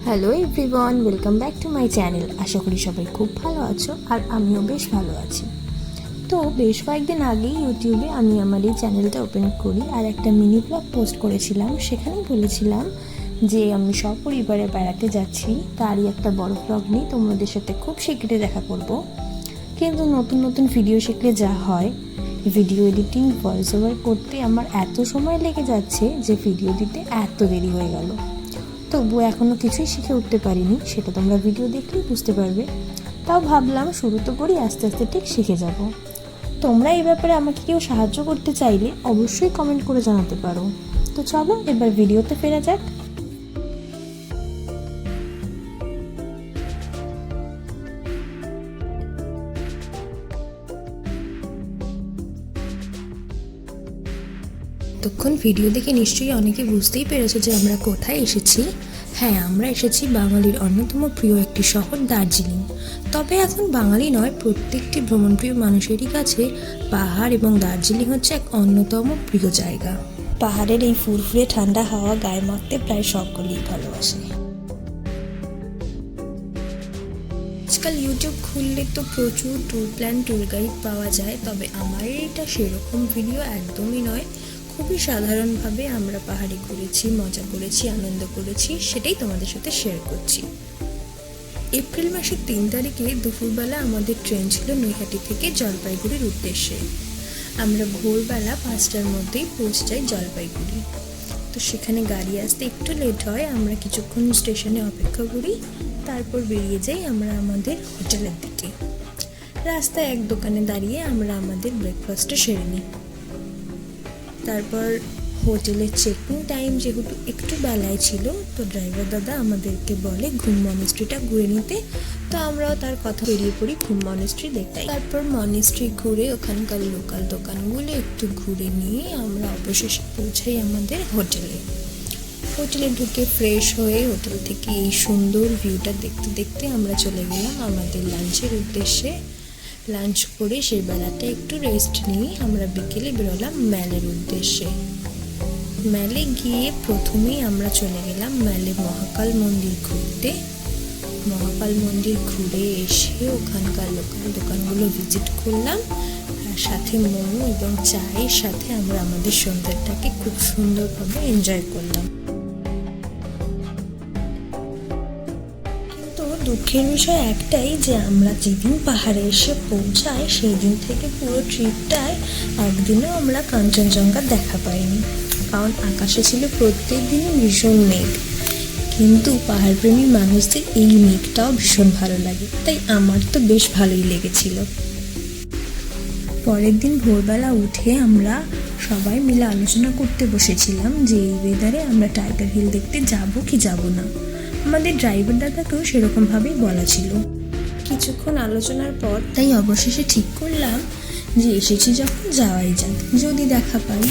Hello everyone, welcome back to my channel. আশা করি সবাই খুব ভালো আছো আর আমিও বেশ ভালো আছি। তো বেশ কয়েকদিন আগেই ইউটিউবে আমি আমার এই চ্যানেলটা ওপেন করি আর একটা মিনি ব্লগ পোস্ট করেছিলাম। সেখানে বলেছিলাম যে আমি সপরিবারে বেড়াতে যাচ্ছি, তারই একটা বড় ব্লগ নিয়ে তোমাদের সাথে খুব শীঘ্রই দেখা করব। কিন্তু নতুন নতুন ভিডিও শিখলে যা হয়, ভিডিও এডিটিং ভয়েস ওভার করতে আমার এত সময় লেগে যাচ্ছে যে ভিডিও দিতে এত দেরি হয়ে গেল। তবুও এখনও কিছুই শিখে উঠতে পারিনি, সেটা তোমরা ভিডিও দেখলেই বুঝতে পারবে। তাও ভাবলাম শুরু তো করি, আস্তে আস্তে ঠিক শিখে যাব। তোমরা এই ব্যাপারে আমাকে কেউ সাহায্য করতে চাইলে অবশ্যই কমেন্ট করে জানাতে পারো। তো চলো এবার ভিডিওতে ফেরা যাক। তখন ভিডিও দেখে নিশ্চয়ই অনেকে বুঝতেই পেরেছো যে আমরা কোথায় এসেছি। হ্যাঁ, আমরা এসেছি বাঙালির অন্যতম প্রিয় একটি শহর দার্জিলিং। তবে এখন বাঙালি নয়, প্রত্যেকটি ভ্রমণপ্রিয় মানুষেরই কাছে পাহাড় এবং দার্জিলিং হচ্ছে এক অন্যতম প্রিয় জায়গা। পাহাড়ের এই ফুরফুরে ঠান্ডা হাওয়া গায়ে মাখতে প্রায় সকলেই ভালোবাসে। আজকাল ইউটিউব খুললে তো প্রচুর ট্যুর প্ল্যান, ট্যুর গাইড পাওয়া যায়, তবে আমার এটা সেরকম ভিডিও একদমই নয়। খুবই সাধারণভাবে আমরা পাহাড়ে ঘুরেছি, মজা করেছি, আনন্দ করেছি, সেটাই তোমাদের সাথে শেয়ার করছি। এপ্রিল মাসের 3 তারিখে দুপুরবেলা আমাদের ট্রেন ছিল নৈহাটি থেকে জলপাইগুড়ির উদ্দেশ্যে। আমরা ভোরবেলা 5টার মধ্যেই পৌঁছে যাই জলপাইগুড়ি। তো সেখানে গাড়ি আসতে একটু লেট হয়, আমরা কিছুক্ষণ স্টেশনে অপেক্ষা করি, তারপর বেরিয়ে যাই আমরা আমাদের হোটেলের দিকে। রাস্তায় এক দোকানে দাঁড়িয়ে আমরা আমাদের ব্রেকফাস্টটা সেরে নিই। তারপর হোটেলের চেকিং টাইম যেহেতু একটু বেলায় ছিল, তো ড্রাইভার দাদা আমাদেরকে বলে ঘুম মনেস্ট্রিটা ঘুরে নিতে। তো আমরাও তার কথা বেরিয়ে পড়ি ঘুম মনেস্ট্রি দেখতে। তারপর মনেস্ট্রি ঘুরে ওখানকার লোকাল দোকানগুলো একটু ঘুরে নিয়ে আমরা অবশেষে পৌঁছাই আমাদের হোটেলে। হোটেলে ঢুকে ফ্রেশ হয়ে হোটেল থেকে এই সুন্দর ভিউটা দেখতে দেখতে আমরা চলে গেলাম আমাদের লাঞ্চের উদ্দেশ্যে। লাঞ্চ করে সেই বেলাটা একটু রেস্ট নিয়ে আমরা বিকেলে বেরোলাম ম্যালের উদ্দেশ্যে। ম্যালে গিয়ে প্রথমেই আমরা চলে গেলাম ম্যালে মহাকাল মন্দির ঘুরতে। মহাকাল মন্দির ঘুরে এসে ওখানকার লোকাল দোকানগুলো ভিজিট করলাম, আর সাথে মোমো এবং চায়ের সাথে আমরা আমাদের সন্ধ্যাটাকে খুব সুন্দরভাবে এনজয় করলাম। দুঃখের বিষয় একটাই যে আমরা যেদিন পাহাড়ে এসে পৌঁছাই সেই দিন থেকে পুরো ট্রিপটায় একদিনও আমরা কাঞ্চনজঙ্ঘা দেখা পাইনি, কারণ আকাশে ছিল প্রত্যেক দিনই ভীষণ মেঘ। কিন্তু পাহাড়প্রেমী মানুষদের এই মেঘটাও ভীষণ ভালো লাগে, তাই আমার তো বেশ ভালোই লেগেছিল। পরের দিন ভোরবেলা উঠে আমরা সবাই মিলে আলোচনা করতে বসেছিলাম যে এই ওয়েদারে আমরা টাইগার হিল দেখতে যাব কি যাব না। আমাদের ড্রাইভার দাদাকেও সেরকমভাবেই বলা ছিল। কিছুক্ষণ আলোচনার পর তাই অবশেষে ঠিক করলাম যে এসেছি যখন যাওয়াই যাক, যদি দেখা পাই।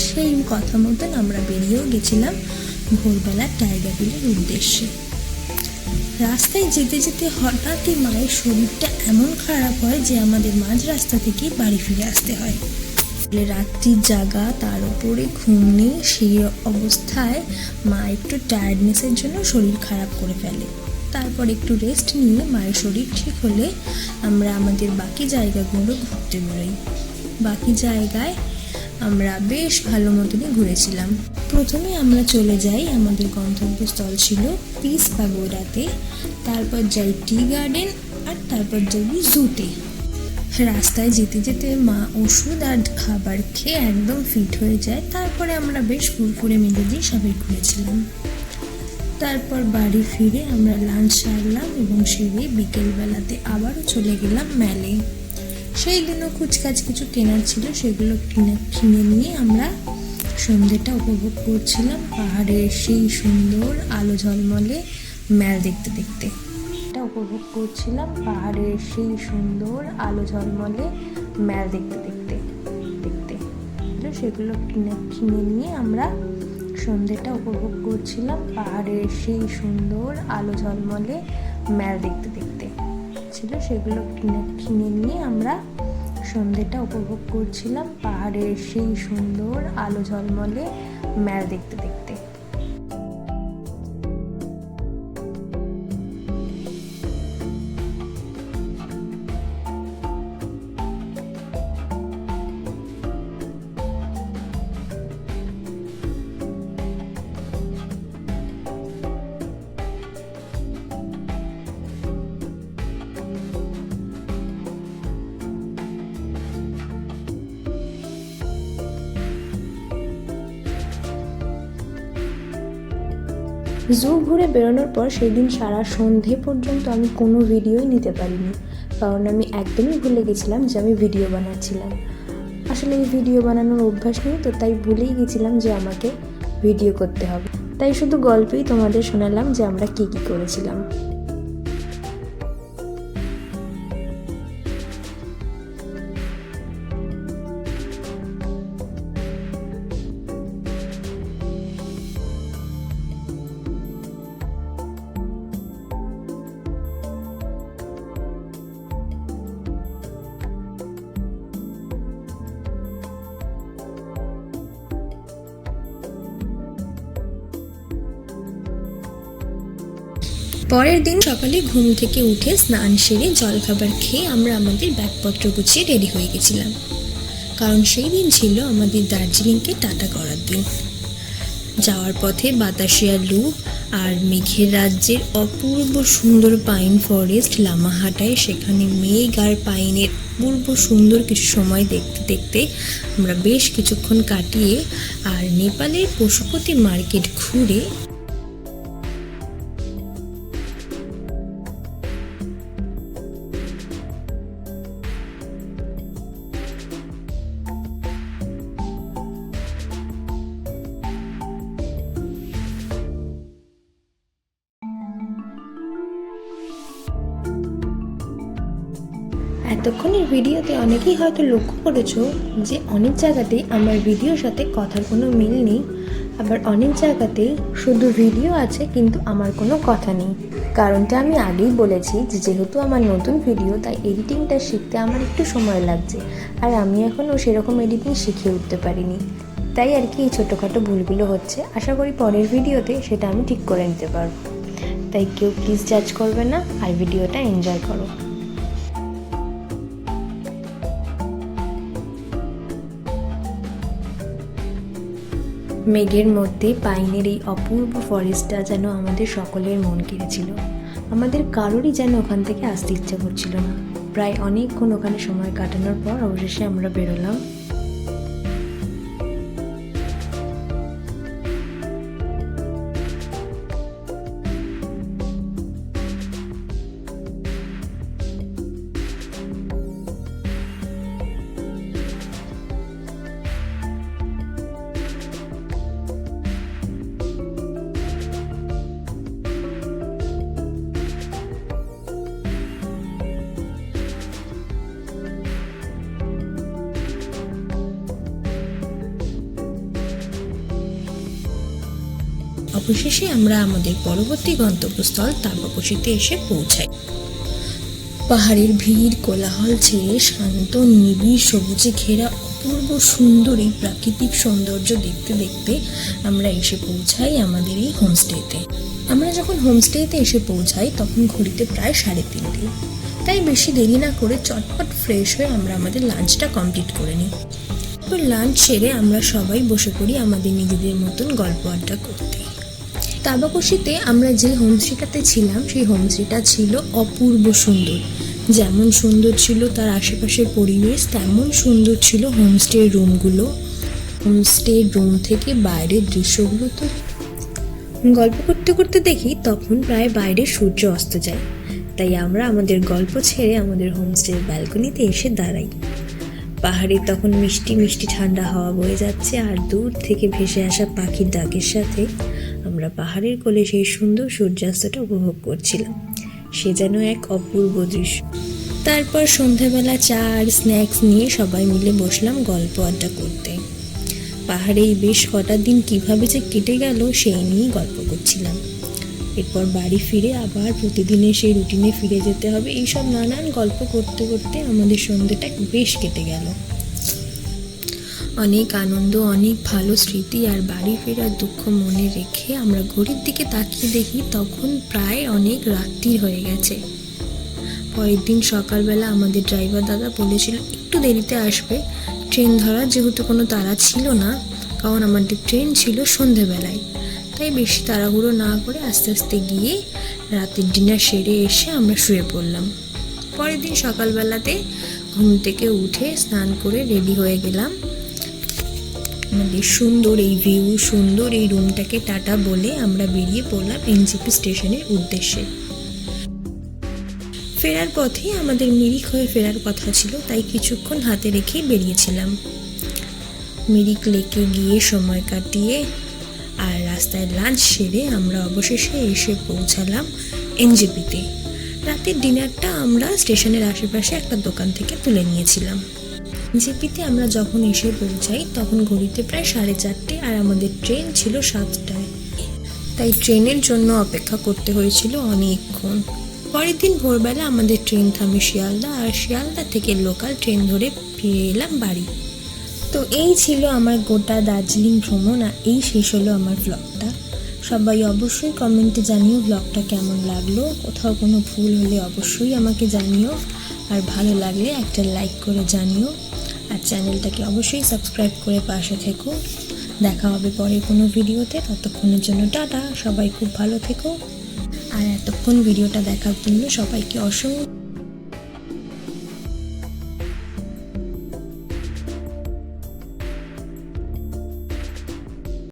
সেই কথা মতন আমরা বেরিয়েও গেছিলাম ভোরবেলা টাইগার হিলের উদ্দেশ্যে। রাস্তায় যেতে যেতে হঠাৎই মায়ের শরীরটা এমন খারাপ হয় যে আমাদের মাঝ রাস্তা থেকেই বাড়ি ফিরে আসতে হয়। রাত্রির জাগা, তার উপরে ঘুম নেই, সেই অবস্থায় মা একটু টায়ার্ডনেসের জন্য শরীর খারাপ করে ফেলে। তারপর একটু রেস্ট নিয়ে মায়ের শরীর ঠিক হলে আমরা আমাদের বাকি জায়গাগুলো ঘুরতে বেরোই। বাকি জায়গায় আমরা বেশ ভালো মতনই ঘুরেছিলাম। প্রথমে আমরা চলে যাই, আমাদের গন্তব্যস্থল ছিল পিস পাগোডাতে, তারপর যাই টি গার্ডেন, আর তারপর যাই জুতে। রাস্তায় যেতে যেতে মা ওষুধ আর খাবার খেয়ে একদম ফিট হয়ে যায়। তারপরে আমরা বেশ ফুরফুরে মেজাজেই সবাই ঘুরেছিলাম। তারপর বাড়ি ফিরে আমরা লাঞ্চ সারলাম এবং সেরে বিকেলবেলাতে আবারও চলে গেলাম ম্যালে। সেই দিনও কুচকাচ কিছু কেনার ছিল, সেগুলো কিনে নিয়ে আমরা সন্ধ্যেটা উপভোগ করছিলাম পাহাড়ের সেই সুন্দর আলো ঝলমলে ম্যাল দেখতে দেখতে। উপভোগ করছিলাম পাহাড়ের সেই সুন্দর আলো ঝলমলে ম্যাল দেখতে দেখতে দেখতে সেগুলো কিনে নিয়ে আমরা সন্ধ্যেটা উপভোগ করছিলাম পাহাড়ের সেই সুন্দর আলো ঝলমলে ম্যাল দেখতে দেখতে সেগুলো কিনে নিয়ে আমরা সন্ধ্যেটা উপভোগ করছিলাম পাহাড়ের সেই সুন্দর আলো ঝলমলে ম্যাল দেখতে দেখতে। জু ঘুরে বেরোনোর পর সেই দিন সারা সন্ধে পর্যন্ত আমি কোনো ভিডিওই নিতে পারিনি, কারণ আমি একদমই ভুলে গেছিলাম যে আমি ভিডিও বানাচ্ছিলাম। আসলে এই ভিডিও বানানোর অভ্যাস নেই তো, তাই ভুলেই গেছিলাম যে আমাকে ভিডিও করতে হবে। তাই শুধু গল্পেই তোমাদের শোনালাম যে আমরা কী কী করেছিলাম। পরের দিন সকালে ঘুম থেকে উঠে স্নান সেরে জলখাবার খেয়ে আমরা আমাদের ব্যাগপত্র গুছিয়ে রেডি হয়ে গেছিলাম, কারণ সেই দিন ছিল আমাদের দার্জিলিংকে টাটা করার দিন। যাওয়ার পথে বাতাসিয়া লু আর মেঘের রাজ্যের অপূর্ব সুন্দর পাইন ফরেস্ট লামাহাটায়, সেখানে মেঘ আর পাইনের অপূর্ব সুন্দর কিছু সময় দেখতে দেখতে আমরা বেশ কিছুক্ষণ কাটিয়ে আর নেপালের পশুপতি মার্কেট ঘুরে এতক্ষণের ভিডিওতে অনেকেই হয়তো লক্ষ্য করেছো যে অনেক জায়গাতেই আমার ভিডিওর সাথে কথার কোনো মিল নেই, আবার অনেক জায়গাতেই শুধু ভিডিও আছে কিন্তু আমার কোনো কথা নেই। কারণটা আমি আগেই বলেছি যে যেহেতু আমার নতুন ভিডিও, তাই এডিটিংটা শিখতে আমার একটু সময় লাগছে, আর আমি এখনও সেরকম এডিটিং শিখে উঠতে পারিনি। তাই আর কি এই ছোটোখাটো ভুলগুলো হচ্ছে। আশা করি পরের ভিডিওতে সেটা আমি ঠিক করে নিতে পারবো। তাই কেউ প্লিজ জাজ করবে না, আর ভিডিওটা এনজয় করো। মেঘের মধ্যে পাইনের এই অপূর্ব ফরেস্টটা যেন আমাদের সকলের মন কেড়েছিল। আমাদের কারোরই যেন ওখান থেকে আসতে ইচ্ছা করছিল না। প্রায় অনেকক্ষণ ওখানে সময় কাটানোর পর অবশেষে আমরা বেরোলাম। অবশেষে আমরা আমাদের পরবর্তী গন্তব্যস্থল তাবাকশিতে এসে পৌঁছাই। পাহাড়ের ভিড় কোলাহল ছেড়ে শান্ত নিবিড় সবুজে ঘেরা অপূর্ব সুন্দর এই প্রাকৃতিক সৌন্দর্য দেখতে দেখতে আমরা এসে পৌঁছাই আমাদের এই হোমস্টেতে। আমরা যখন হোমস্টেতে এসে পৌঁছাই তখন ঘড়িতে প্রায় 3:30। তাই বেশি দেরি না করে চটপট ফ্রেশ হয়ে আমরা আমাদের লাঞ্চটা কমপ্লিট করে নিই। তারপর লাঞ্চ সেরে আমরা সবাই বসে পড়ি আমাদের নিজেদের মতন গল্প আড্ডা করতে। তাবাকশিতে আমরা যে হোমস্টেটাতে ছিলাম সেই হোমস্টেটা ছিল অপূর্ব সুন্দর। যেমন সুন্দর ছিল তার আশেপাশের পরিবেশ, তেমন সুন্দর ছিল হোমস্টের রুমগুলো। হোমস্টের রুম থেকে বাইরের দৃশ্যগুলো তো গল্প করতে করতে দেখি তখন প্রায় বাইরে সূর্য অস্ত যায়। তাই আমরা আমাদের গল্প ছেড়ে আমাদের হোমস্টের ব্যালকনিতে এসে দাঁড়াই। পাহাড়ে তখন মিষ্টি মিষ্টি ঠান্ডা হাওয়া বয়ে যাচ্ছে, আর দূর থেকে ভেসে আসা পাখির ডাকের সাথে আমরা পাহাড়ের কোলে সেই সুন্দর সূর্যাস্তটা উপভোগ করছিলাম। সে যেন এক অপূর্ব দৃশ্য। তারপর সন্ধ্যাবেলা চা আর স্ন্যাক্স নিয়ে সবাই মিলে বসলাম গল্প আড্ডা করতে। পাহাড়ে এই বেশ কটা দিন কীভাবে যে কেটে গেল সেই নিয়েই গল্প করছিলাম। এরপর বাড়ি ফিরে আবার প্রতিদিনের সেই রুটিনে ফিরে যেতে হবে, এইসব নানান গল্প করতে করতে আমাদের সন্ধ্যেটা বেশ কেটে গেল। অনেক আনন্দ, অনেক ভালো স্মৃতি আর বাড়ি ফেরার দুঃখ মনে রেখে আমরা ঘড়ির দিকে তাকিয়ে দেখি তখন প্রায় অনেক রাত্রি হয়ে গেছে। পরের দিন সকালবেলা আমাদের ড্রাইভার দাদা বলেছিল একটু দেরিতে আসবে, ট্রেন ধরার যেহেতু কোনো তাড়া ছিল না, কারণ আমাদের ট্রেন ছিল সন্ধেবেলায়। তাই বেশি তাড়াহুড়ো না করে আস্তে আস্তে গিয়ে রাতের ডিনার সেরে এসে আমরা শুয়ে পড়লাম। পরের দিন সকালবেলাতে ঘুম থেকে উঠে স্নান করে রেডি হয়ে গেলাম। আমাদের সুন্দর এই ভিউ, সুন্দর এই রুমটাকে টাটা বলে আমরা বেরিয়ে পড়লাম এনজেপি স্টেশনের উদ্দেশ্যে। ফেরার পথে আমাদের মিরিক হয়ে ফেরার কথা ছিল, তাই কিছুক্ষণ হাতে রেখেই বেরিয়েছিলাম। মিরিক লেকে গিয়ে সময় কাটিয়ে আর রাস্তায় লাঞ্চ সেরে আমরা অবশেষে এসে পৌঁছালাম এনজেপিতে। রাতের ডিনারটা আমরা স্টেশনের আশেপাশে একটা দোকান থেকে তুলে নিয়েছিলাম। এনজেপিতে আমরা যখন এসে পৌঁছাই তখন ঘড়িতে প্রায় 4:30 আর আমাদের ট্রেন ছিল 7টায়, তাই ট্রেনের জন্য অপেক্ষা করতে হয়েছিল অনেকক্ষণ। পরের দিন ভোরবেলা আমাদের ট্রেন থামে শিয়ালদা, আর শিয়ালদা থেকে লোকাল ট্রেন ধরে ফিরে এলাম বাড়ি। তো এই ছিল আমার গোটা দার্জিলিং ভ্রমণ, আর এই শেষ হলো আমার ব্লগটা। সবাই অবশ্যই কমেন্টে জানিও ব্লগটা কেমন লাগলো, কোথাও কোনো ভুল হলে অবশ্যই আমাকে জানিও, আর ভালো লাগলে একটা লাইক করে জানিও, আর চ্যানেলটাকে অবশ্যই সাবস্ক্রাইব করে পাশে থেকো। দেখা হবে পরে কোনো ভিডিওতে, ততক্ষণের জন্য টাটা। সবাই খুব ভালো থেকো, আর এতক্ষণ ভিডিওটা দেখার জন্য সবাইকে অসংখ্য